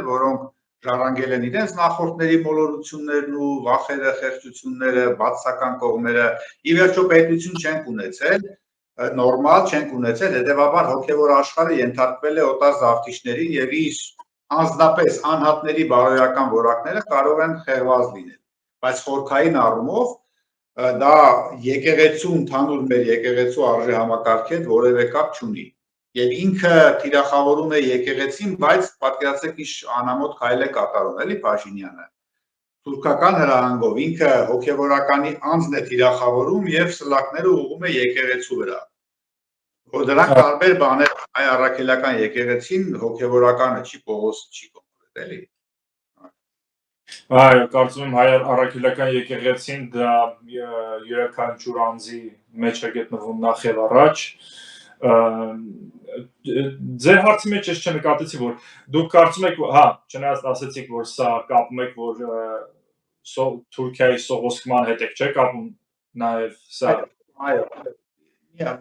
[SPEAKER 2] որոնք ժառանգել են իրենց նախորդների մոլորություններն ու վախերը, խեղճությունները, բացասական կողմերը, ի վերջո պետություն չենք ունեցել, նորմալ չենք ունեցել, հետևաբար հոգևոր աշխարհը ենթարկվել է օտար զավթիչներին եւ իր անձնապես անհատների բարոյական որակները կարող են խեղված լինել, բայց խորքային առումով դա եկեղեցու ընդհանուր մեր եկեղեցու արժե համակարգի հետ որևէ կապ չունի։ Եվ ինքը թիրախավորում է եկեղեցին, բայց պատկերացրեք ինչ անամոթ քայլ է կատարում, էլի Փաշինյանը։ Թուրքական հրահանգով ինքը հոգևորականի անձն է թիրախավորում եւ սլակները ուղղում է եկեղեցու վրա։ Որ դրանք տարբեր բաներ, այ առաքելական եկեղեցին հոգևորականը չի Պողոս չի կոնկրետ, էլի։
[SPEAKER 1] Այո, կարծում եմ հայ առաքելական եկեղեցին դա յուրաքանչյուր անձի մեջ է գտնվում նախ եւ առաջ։ Ձեր հարցի մեջ ես չնկատեցի, որ դուք կարծում եք, հա, չնայած ասացիք, որ սա կապում եք, որ Թուրքիայի սողոսկման հետ եք, չէ՞ կապում նաև սա։
[SPEAKER 2] Այո,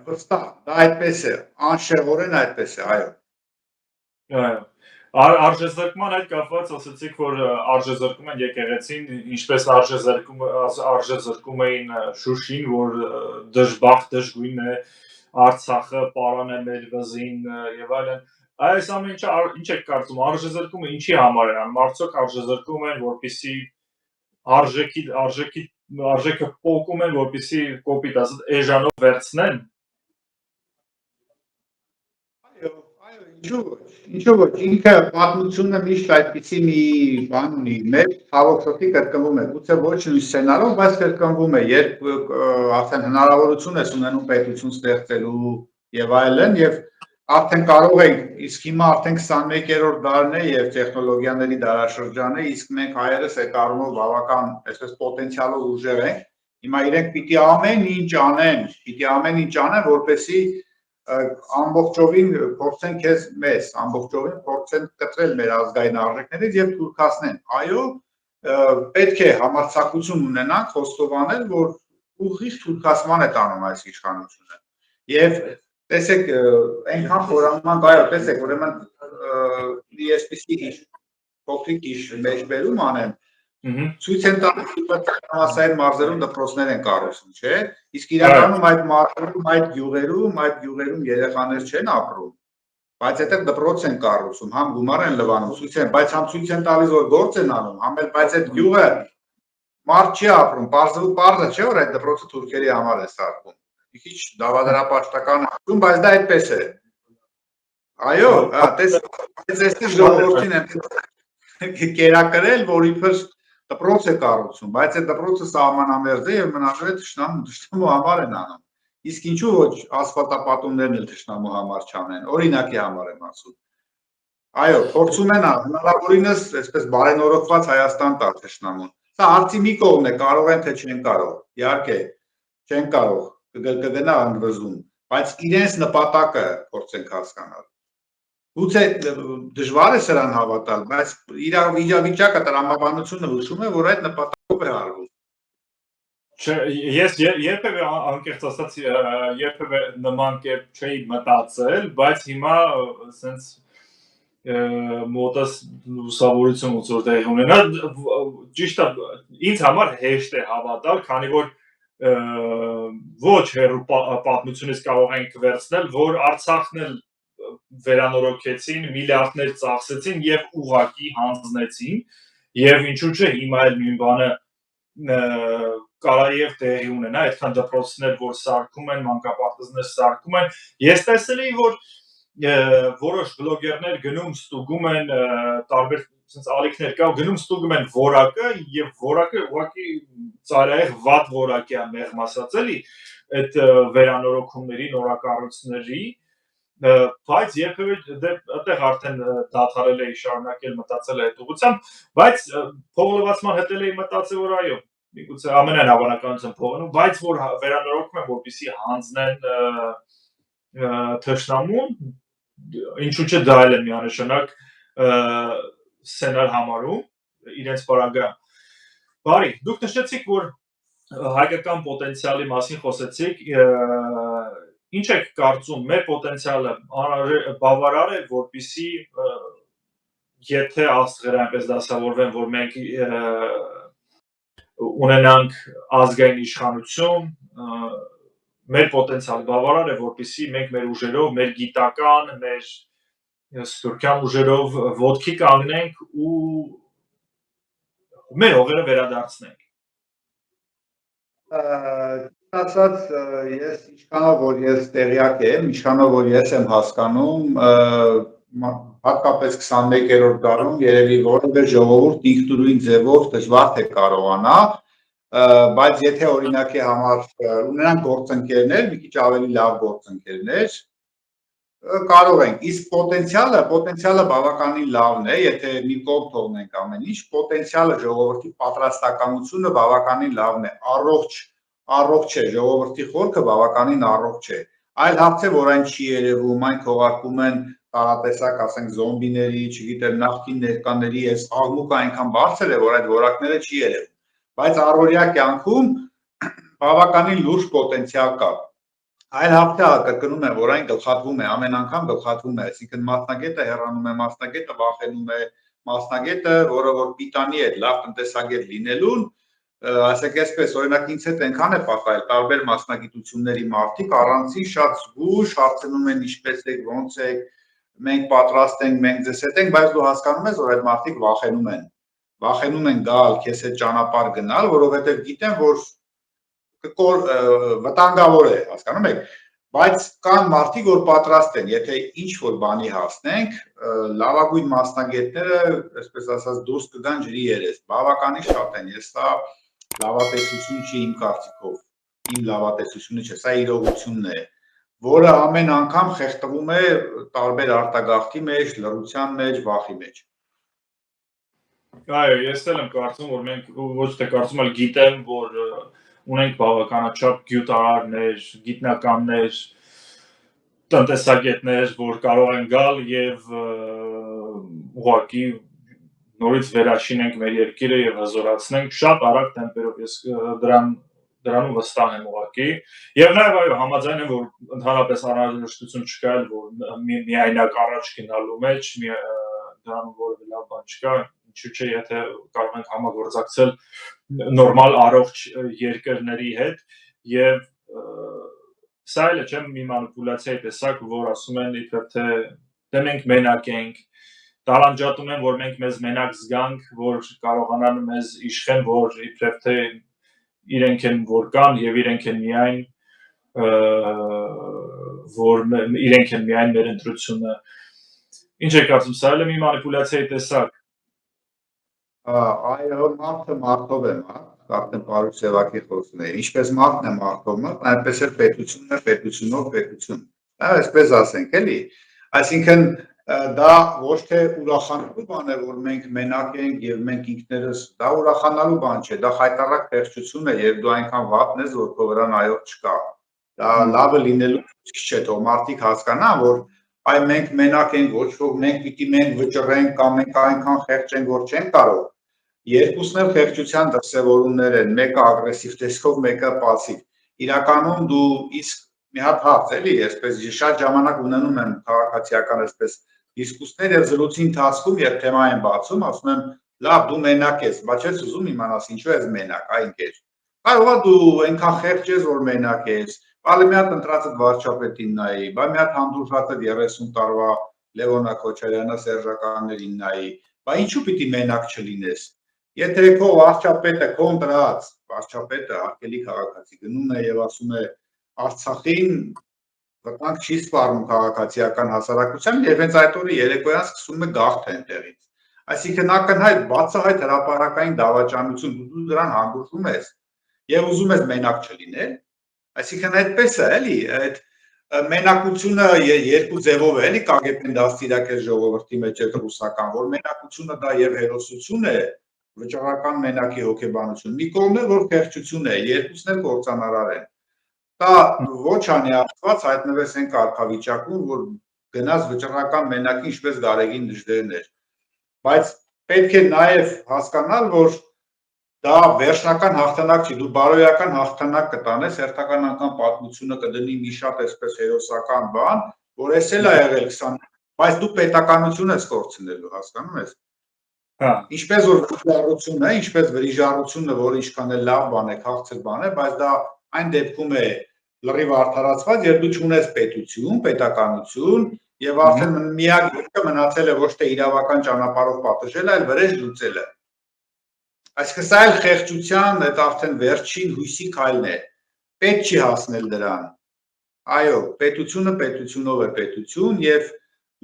[SPEAKER 2] վստահ, դա այդպես է, անշեղորեն այդպես է, այո։
[SPEAKER 1] Այո։ Արժեզրկման հետ կապված ասացիք, որ արժեզրկում են եկեղեցին, ինչպես արժեզրկում էին Շուշին, որ դժբախտ դժգույն է, Արցախը պարան է մեր վզին եւ այլն։ Այս ամեն ինչը ինչ եք կարծում, արժեզրկումը ինչի համար է անում, արդյոք արժեզրկում են, որպեսզի արժեքը պոկում են, որպեսզի կոպիտ ասած էժանով վերցնեն։
[SPEAKER 2] Ինչու ոչ, ինքը պատմությունը միշտ այդպիսի մի բան ունի, մեր ցավոք սրտի կրկնվում է, գուցե ոչ նույն սցենարով, բայց կրկնվում է, երբ արդեն հնարավորություն ես ունենում պետություն ստեղծելու եւ այլն, եւ արդեն կարող ենք, իսկ հիմա արդեն 21-րդ դարն է եւ տեխնոլոգիաների դարաշրջան է, իսկ մենք հայերս այդ առումով բավական այսպես պոտենցիալով ուժեղ ենք, հիմա իրենք պիտի ամեն ինչ անեն, որպեսզի ամբողջովին փորձեն քեզ մեզ, ամբողջովին փորձեն կտրել մեր ազգային արժեքներից եւ թուրքացնեն։ Այո, պետք է համարձակություն ունենանք խոստովանել, որ ուղիղ թուրքացման է տանում այս իշխանությունը։ Եվ տեսեք, այնքան խորամանկ, այո, տեսեք, ուրեմն այսպիսի փոքրիկ մեջբերում անեմ, ցույց են տալիս համասային մարզերում դպրոցներ են կառուցում, չէ՞։ Իսկ իրականում այդ մարզերում, այդ գյուղերում երեխաներ չեն ապրում, բայց այդտեղ դպրոց են կառուցում, համ գումար են լվանում, բայց համ ցույց են տալիս, որ գործ են անում, համ էլ բայց այդ գյուղը մարդ չի ապրում, պարզը չէ, որ այդ դպրոցը թուրքերի համար է սարքում։ Քիչ դավադրապաշտական ասում, բայց դա այդպես է։ Այո, տեսեք, այստեղ ժողովրդին են կերակրել, որ իբր դպրոց է կառուցում, բայց այդ դպրոցը սահմանամերձ է եւ մնացել է թշնամու համար են անում։ Իսկ ինչու ոչ ասֆալտապատումներն էլ թշնամու համար չանեն, օրինակի համար եմ ասում։ Այո, փորձում են հնարավորինս այսպես բարենորոգված Հայաստան տալ թշնամուն։ Սա հարցի մի կողմն է, կարող են թե չեն կարող։ Իհարկե, չեն կարող, կգնա ընդվզում, բայց իրենց նպատակը փորձենք հասկանալ։ Գուցե դժվար է սրան հավատալ, բայց իրավիճակը տրամաբանությունը հուշում է, որ այդ նպատակով է արվում։
[SPEAKER 1] Չէ, ես երբևէ անկեղծ ասած երբևէ նման կերպ չէի մտածել, բայց հիմա սենց մոտս լուսավորություն ոնց որ տեղի ունենա, ճիշտ է, ինձ համար հեշտ է հավատալ, քանի որ ոչ հեռու պատմությունից կարող ենք վերցնել, որ Արցախն էլ վերանորոգեցին, միլիարդներ ծախսեցին եւ ուղակի հանձնեցին, եւ ինչու՞ չէ, հիմա էլ նույն բանը կարա եւ տեղի ունենա, այդքան դպրոցներ, որ սարքում են, մանկապարտեզներ սարքում են։ Ես տեսել էի, որ որոշ բլոգերներ գնում ստուգում են տարբեր sense ալիքներ կա, գնում ստուգում են որակը եւ որակը ուղղակի ծայրահեղ վատ որակի է մեղմ ասած էլի այդ վերանորոգումների, նորակառույցների բայց երբևէ այդտեղ արդեն դադարել էի շարունակել մտածել այդ ուղղությամբ, բայց փողլվացման հետել էի մտածել, որ այո, միգուցե ամենայն հավանականությամբ փողնում, բայց որ վերանորոգում եմ, որպեսզի հանձնեն թշնամուն, ինչու՞ չէ դա էլ է միանշանակ սցենար համարում իրենց պարագա։ Բարի, դուք նշեցիք, որ հայկական պոտենցիալի մասին խոսեցիք, ինչ եք կարծում, մեր պոտենցիալը բավարար է, որպեսզի եթե աստղերը այնպես դասավորվեն, որ մենք ունենանք ազգային իշխանություն, մեր պոտենցիալը բավարար է, որպեսզի մենք մեր ուժերով, մեր գիտական, մեր սփյուռքյան ուժերով ոտքի կանգնենք ու մեր հողերը վերադարձնենք։
[SPEAKER 2] Ասած ես ինչքանով որ ես տեղյակ եմ, ինչքանով որ ես եմ հասկանում, հատկապես 21-րդ դարում երևի որևէ ժողովուրդ ինքնուրույն ձևով դժվար թե կարողանա, բայց եթե օրինակի համար ունենանք գործընկերներ, մի քիչ ավելի լավ գործընկերներ, կարող ենք, իսկ պոտենցիալը բավականին լավն է, եթե մի կողմ թողնենք ամեն ինչ, պոտենցիալը ժողովրդի պատրաստակամությունը բավականին լավն է, առողջ է, ժողովրդի խորքը բավականին առողջ է, այլ հարց է, որ այն չի երևում, այն քողարկում են տարատեսակ, ասենք զոմբիների, չգիտեմ, նախկին ներկաների, այս աղմուկը այնքան բարձր է, որ այդ որակները չի երևում, բայց առօրյա կյանքում բավականին լուրջ պոտենցիալ կա։ Այլ հարցը կրկնում եմ, որ այն գլխատվում է, ամեն անգամ գլխատվում է, այսինքն մասնագետը հեռանում է, մասնագետը վախենում է, մասնագետը, որը որ պիտանի է լավ տնտեսագետ լինելուն, ասենք այսպես, օրինակ ինձ հետ այնքան է պատահել տարբեր մասնագիտությունների մարդիկ առանցին շատ զգուշ հարցնում են ինչպես եք, ոնց եք, մենք պատրաստ ենք, մենք ձեզ հետ ենք, բայց դու հասկանում ես, որ այդ մարդիկ վախենում են գալ, քեզ հետ ճանապարհ գնալ, որովհետև գիտեն, որ վտանգավոր է, հասկանում եք, բայց կան մարդիկ, որ պատրաստ են, եթե ինչ-որ բանի հասնենք, լավագույն մասնագետները, այսպես ասած, դուրս կգան ջրի երես, բավականին շատ են, ես սա լավատեսություն չի իմ կարծիքով, իմ լավատեսությունը չէ, սա իրողությունն է, որը ամեն անգամ խեղդվում է տարբեր արտագաղթի մեջ, լռության մեջ, վախի մեջ։
[SPEAKER 1] Այո, ես էլ եմ կարծում, որ մենք ոչ թե կարծում, այլ գիտեմ, որ ունենք բավականաչափ գյուտարարներ, գիտնականներ, տնտեսագետներ, որ կարող են գալ եւ ուղղակի նորից վերաշինենք մեր երկիրը եւ հզորացնենք շատ արագ տեմպերով, ես դրանում վստահ եմ ուղղակի եւ նաեւ այո համաձայն եմ, որ ընդհանրապես անհրաժեշտություն չկա, որ միայնակ առաջ գնալու մեջ դրանում որևէ լավ բան չկա, ինչու՞ չէ, եթե կարող ենք համագործակցել նորմալ առողջ երկրների հետ եւ սա էլ է չէ մի մանիպուլյացիայի տեսակ, որ ասում են իբր թե դե մենք մենակ ենք, տարանջատում են, որ մենք մեզ մենակ զգանք, որ կարողանան մեզ իշխեն, որ իբր թե իրենք են որ կան եւ իրենք են միայն մեր ընտրությունը։ Ինչ եք կարծում, սա էլ է մի մանիպուլյացիայի տեսակ։
[SPEAKER 2] Այո, մարդը մարդով է մարդ, արդեն Պարուհ Սևակի խոսքն է, ինչպես մարդն է մարդով մարդ, այնպես էլ պետությունն է պետությունով պետություն, այսպես ասենք էլի, այսինքն դա ոչ թե ուրախանալու բան է, որ մենք մենակ ենք եւ մենք ինքներս, դա ուրախանալու բան չէ, դա խայտառակ պերճություն է եւ դու այնքան վատն ես, որ քո վրա նայող չկա, դա լավը լինելու չէ, թող մարդիկ հասկանան, որ այ մենք մենակ ենք, ոչ ոք մենք պիտի մենք վճռենք կամ մենք այնքան խեղճ ենք, որ չենք կարող երկուսն էլ խեղճության դրսևորումներ են, մեկը ագրեսիվ տեսքով, մեկը պասիվ։ Իրականում դու իսկ մի հատ հարց էլի, այսպես շատ ժամանակ ունենում եմ քաղաքացիական այսպես դիսկուսներ եւ զրույցի ընթացքում, երբ թեմա են բացում, ասում եմ, լավ, դու մենակ ես, բայց ես ուզում իմանաս ինչու ես մենակ, այ ընկեր։ Կարող է դու այնքան խեղճ ես, որ մենակ ես, բալի մի հատ ընտրածդ վարչապետին նայի, բա մի հատ հանդուրժածդ 30 տարվա Լևոնա Քոչարյանը սերժականներին նայի, բա ինչու պիտի մենակ չլինես։ Եթե քո վարչապետը կոնտրած, վարչապետը արկելի քաղաքացի գնում է եւ ասում է Արցախին վտանգ չի սպառնում քաղաքացիական հասարակության եւ հենց այդ օրը երեկոյան սկսում է գաղթ այնտեղից։ Այսինքն ակնհայտ բացահայտ հրապարակային դավաճանություն դու դրան հանդուրժում ես եւ ուզում ես մենակ չլինել։ Այսինքն այդպես է էլի, այդ մենակությունը երկու ձևով է, էլի կագեպեն դաստիարակել ժողովրդի մեջ այդ ռուսական, որ մենակությունը դա եւ հերոսություն է, վճռական մենակի հոգեբանություն։ Մի կողմն է, որ խեղճություն է, երկուսն էլ կործանարար են։ Դա ոչ անհատված հայտնվես այն կարգավիճակում, որ գնաց վճռական մենակի ինչպես Գարեգին Դժդերներ։ Բայց պետք է նաեւ հասկանալ, որ դա վերջնական հաղթանակ չի, դու բարոյական հաղթանակ կտանես, հերթական անգամ պատմությունը կդնի մի շատ այսպես հերոսական բան, որ էս էլ ա եղել 20, բայց դու պետականություն ես կորցնելու, հասկանում ես։ Ինչպես որ վրիժառությունը, ինչպես վրիժառությունը, որ ինչքան էլ լավ բան է, քաղցր բան է, բայց դա այն դեպքում է լրիվ արդարացված, երբ դու չունես պետություն, պետականություն, եւ արդեն միակ ելքը մնացել է ոչ թե իրավական ճանապարհով պատժել, այլ վրեժ լուծելը։ Այսինքն սա էլ խեղճության այդ արդեն վերջին հույսի քայլն է։ Պետք չի հասնել դրան։ Այո, պետությունը պետությունով է պետություն եւ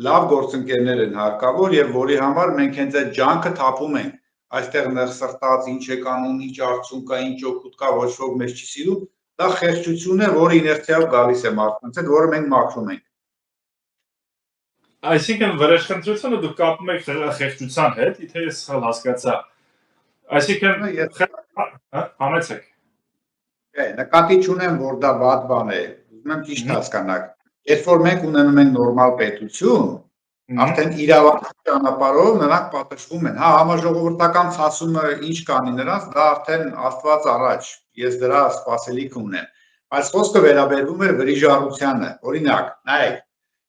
[SPEAKER 2] լավ գործընկերներ են հարկավոր եւ որի համար մենք հենց այդ ջանքը թափում ենք։ Այստեղ նեղ սրտած ինչ է կանոն, ինչ արդյունք կա, ինչ օգուտ կա, ոչ ոք մեզ չի սիրում, դա խեղճություն է, որը իներցիայով գալիս է մարդկանց հետ, որը մենք մաքրում ենք։
[SPEAKER 1] Այսինքն վրեժխնդրությունը դուք կապում եք խեղճության հետ, եթե ես սխալ հասկացա։ Այսինքն համեցեք։
[SPEAKER 2] Նկատի չունեմ, որ դա վատ բան է, ուզում եմ ճիշտ հասկանաք։ Երբ որ մենք ունենում ենք նորմալ պետություն, արդեն իրավական ճանապարհով նրանք պատժվում են։ Հա, համաժողովրդական ցասումը ինչ կանի նրանց, դա արդեն Աստված առաջ, ես դրա սպասելիք ունեմ։ Բայց խոսքը վերաբերվում է վրիժառությանը։ Օրինակ, նայեք,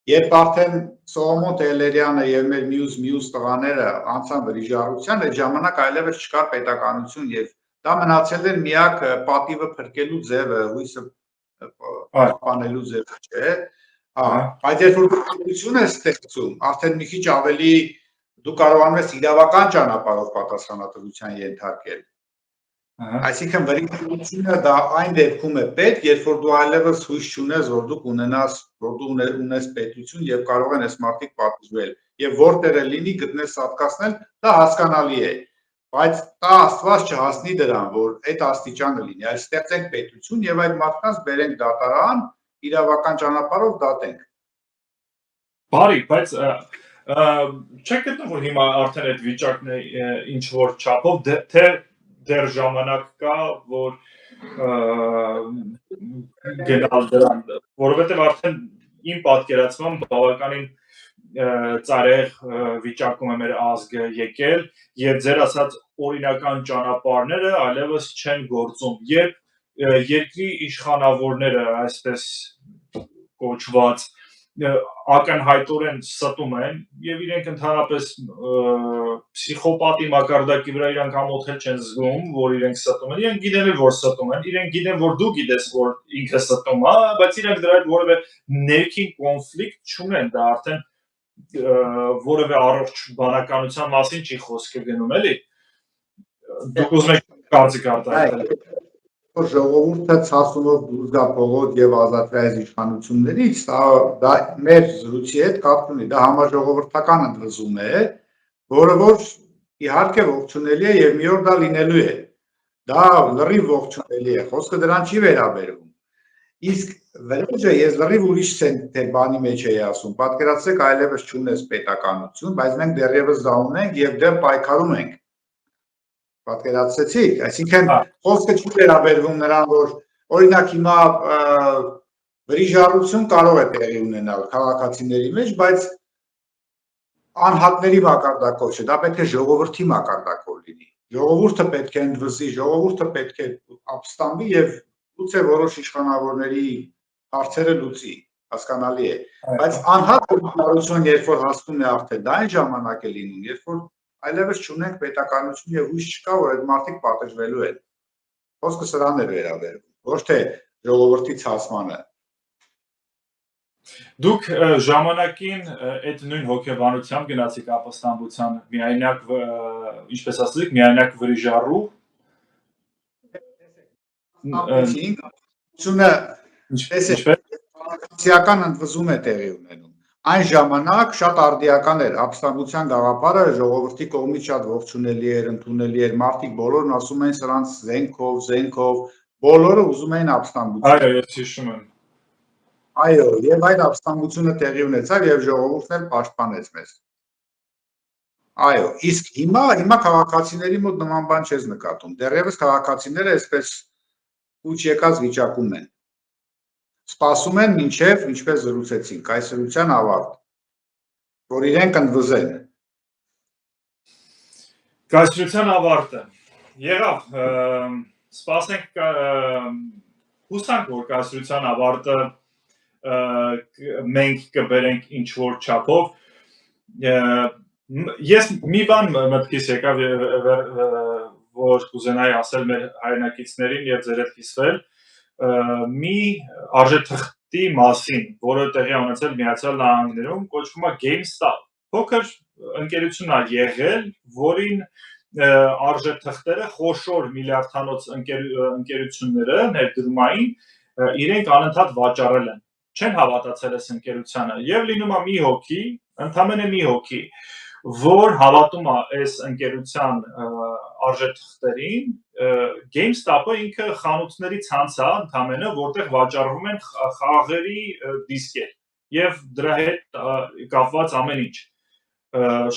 [SPEAKER 2] երբ արդեն Սողոմոն Տերելյանը եւ մեր մյուս տղաները անցան վրիժառության, այդ ժամանակ այլևս չկար պետականություն եւ դա մնացել էր միակ պատիվը փրկելու ձևը, հույսը պահպանելու ձևը, չէ՞։ Բայց երբ որ պետություն է ստեղծում, արդեն մի քիչ ավելի դու կարողանում ես իրավական ճանապարհով պատասխանատվության ենթարկել։ Այսինքն վրիժառությունը դա այն դեպքում է պետք, երբ որ դու այլևս հույս չունես, որ դու ունենաս, որ դու ունես պետություն եւ կարող են այս մարդիկ պատժվել եւ որտեղ է լինի գտնես սատկացնել, դա հասկանալի է։ Բայց դա Աստված չհասնի դրան, որ այդ աստիճանը լինի, այլ ստեղծենք պետություն եւ այդ մարդկանց բերենք դատարան, իրավական ճանապարհով դատենք։
[SPEAKER 1] Բարի, բայց չեք գտնում, որ հիմա արդեն այդ վիճակն է ինչ որ չափով թե դեռ ժամանակ կա, որ գնալ դրան, որովհետև արդեն իմ պատկերացմամբ բավականին ծարեղ վիճակում է մեր ազգը եկել եւ ձեր ասած օրինական ճանապարհները այլևս չեն գործում, երբ երկրի իշխանավորները այսպես կոչված ակնհայտորեն ստում են եւ իրենք ընդհանրապես փսիխոպատի մակարդակի վրա իրանք ամոթել չեն զգում, որ իրենք ստում են, իրենք գիտեն որ ստում են, իրենք գիտեն որ դու գիտես որ ինքը ստում է, բայց իրենք դրա հետ որևէ ներքին կոնֆլիկտ չունեն, դա արդեն որևէ առողջ բանականության մասին չի խոսքը գնում, էլի։ Դուք ուզում եք կարծիք արտահայտել։
[SPEAKER 2] Որ ժողովուրդը ցասումով դուրս գա փողոց եւ ազատվի այս իշխանություններից, դա մեր զրույցի հետ կապ ունի, դա համաժողովրդական ընդվզում է, որը որ իհարկե ողջունելի է եւ մի օր դա լինելու է։ Դա լրիվ ողջունելի է, խոսքը դրան չի վերաբերվում։ Իսկ վրեժը ես լրիվ ուրիշ բանի մեջ էի ասում, պատկերացրեք այլևս չունես պետականություն, բայց մենք դեռևս դա ունենք եւ դեռ պայքարում ենք։ Պատկերացրեցիք, այսինքն խոսքը չի վերաբերվում նրան, որ օրինակ հիմա վրիժառություն կարող է տեղի ունենալ քաղաքացիների մեջ, բայց անհատների մակարդակով չէ, դա պետք է ժողովրդի մակարդակով լինի։ Ժողովուրդը պետք է ընդվզի, ժողովուրդը պետք է ապստամբի եւ գուցե որոշ իշխանավորների հարցերը լուծի, հասկանալի է։ Բայց անհատ վրիժառություն, երբ որ հասնում է արդեն դա այն ժամանակ է լինում, երբ որ այլևս չունենք պետականություն եւ հույս չկա, որ այդ մարդիկ պատժվելու են։ Խոսքը սրան է վերաբերվում, ոչ թե ժողովրդի ցասմանը։
[SPEAKER 1] Դուք ժամանակին այդ նույն հոգեբանությամբ գնացիք ապստամբության, միայնակ, ինչպես ասացիք, միայնակ վրիժառու։
[SPEAKER 2] Ինչպես ընդվզում է տեղի ունենում։ Այն ժամանակ շատ արդիական էր, ապստամբության գաղափարը ժողովրդի կողմից շատ ողջունելի էր, ընդունելի էր, մարդիկ բոլորն ասում էին սրանց զենքով, բոլորը ուզում էին ապստամբություն։
[SPEAKER 1] Այո, ես հիշում եմ։
[SPEAKER 2] Այո, եւ այդ ապստամբությունը տեղի ունեցավ եւ ժողովուրդն էլ պաշտպանեց մեզ։ Այո, իսկ հիմա քաղաքացիների մոտ նման բան չես նկատում։ Դեռևս քաղաքացիները այսպես կուչ եկած վիճակում են։ Սպասում են մինչև, ինչպես զրուցեցինք, կայսրության ավարտ, որ իրենք ընդվզեն։
[SPEAKER 1] Կայսրության ավարտը։ Եղավ, սպասենք, հուսանք, որ կայսրության ավարտը մենք կբերենք ինչ-որ չափով։ Ես մի բան մտքիս եկավ, որ կուզենայի ասել մեր հայրենակիցներին եւ ձեր հետ կիսվել, մի արժեթղթի մասին, որը տեղի է ունեցել Միացյալ Նահանգներում, կոչվում է GameStop։ Փոքր ընկերություն է եղել, որին արժեթղթերը խոշոր միլիարդանոց ընկերությունները ներդրումային իրենք անընդհատ վաճառել են։ Չեն հավատացել այս ընկերությանը եւ լինում է մի հոգի, ընդամենը մի հոգի, որ հավատում է այս ընկերության արժեթղթերին, GameStop-ը ինքը խանութների ցանց է ընդամենը, որտեղ վաճառվում են խաղերի դիսկեր եւ դրա հետ կապված ամեն ինչ։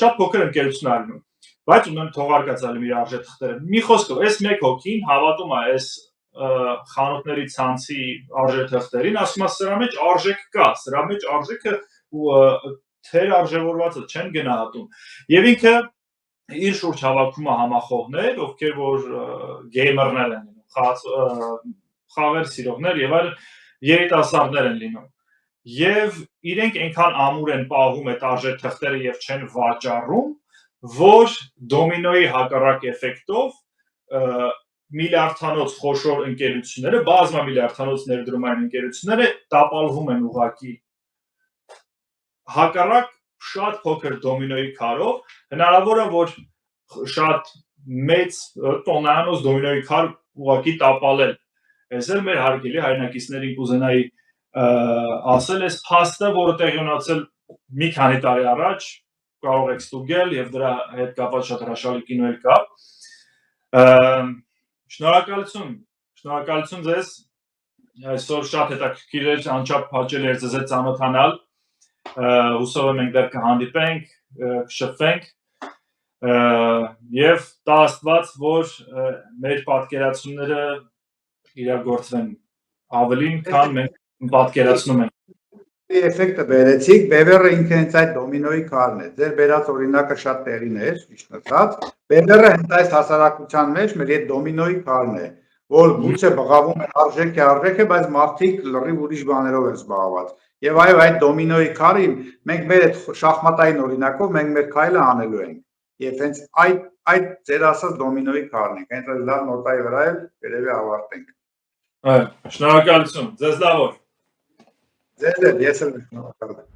[SPEAKER 1] Շատ փոքր ընկերություն է լինում, բայց ունեն թողարկած իր արժեթղթերը։ Մի խոսքով, այս մեկ հոգին հավատում է այս խանութների ցանցի արժեթղթերին, ասում է սրա մեջ արժեք կա, սրա մեջ արժեքը թեր արժևորվածը չեն գնահատում։ Եվ ինքը իր շուրջ հավաքում է համախոհներ, ովքեր որ գեյմերներ են լինում, խաղեր սիրողներ եւ այլ երիտասարդներ են լինում։ Եվ իրենք այնքան ամուր են պահում այդ արժեթղթերը եւ չեն վաճառում, որ դոմինոյի հակառակ էֆեկտով միլիարդանոց խոշոր ընկերությունները, բազմամիլիարդանոց ներդրումային ընկերությունները տապալվում են ուղղակի հակառակ շատ փոքր դոմինոյի քարով, հնարավոր է որ շատ մեծ տոննանոց դոմինոյի քար ուղղակի տապալել։ Այս էլ մեր հարգելի հայրենակիցներին կուզենայի ասել այս փաստը, որը տեղի ունեցել մի քանի տարի առաջ, կարող եք ստուգել եւ դրա հետ կապված շատ հրաշալի կինո էլ կա։ Շնորհակալություն ձեզ։ Այսօր շատ հետաքրքիր էր, անչափ հաճելի էր ձեզ հետ ծանոթանալ։ Հուսով եմ մենք դեռ կհանդիպենք, կշփվենք եւ տա Աստված, որ մեր պատկերացումները իրագործվեն ավելին, քան մենք պատկերացնում ենք։
[SPEAKER 2] Էֆեկտը բերեցիք, Բևերը ինքը հենց այդ դոմինոյի քարն է։ Ձեր բերած օրինակը շատ տեղին էր, ճիշտ ասած։ Բևերը հենց այս հասարակության մեջ մեր այդ դոմինոյի քարն է, որ գուցե բղավում է արժեքը, բայց մարդիկ լրիվ ուրիշ բաներով են զբաղված։ Եվ այո, այդ դոմինոյի քարին մենք մեր այդ շախմատային օրինակով մենք մեր քայլը անելու ենք։ Եվ հենց այդ ձեր ասած դոմինոյի քարն է։ Հենց այս լավ նոտայի վրա էլ երևի ավարտենք։
[SPEAKER 1] Շնորհակալություն, ձեզ լավ օր։
[SPEAKER 2] Ձեզ էլ ես էլ շնորհակալ եմ։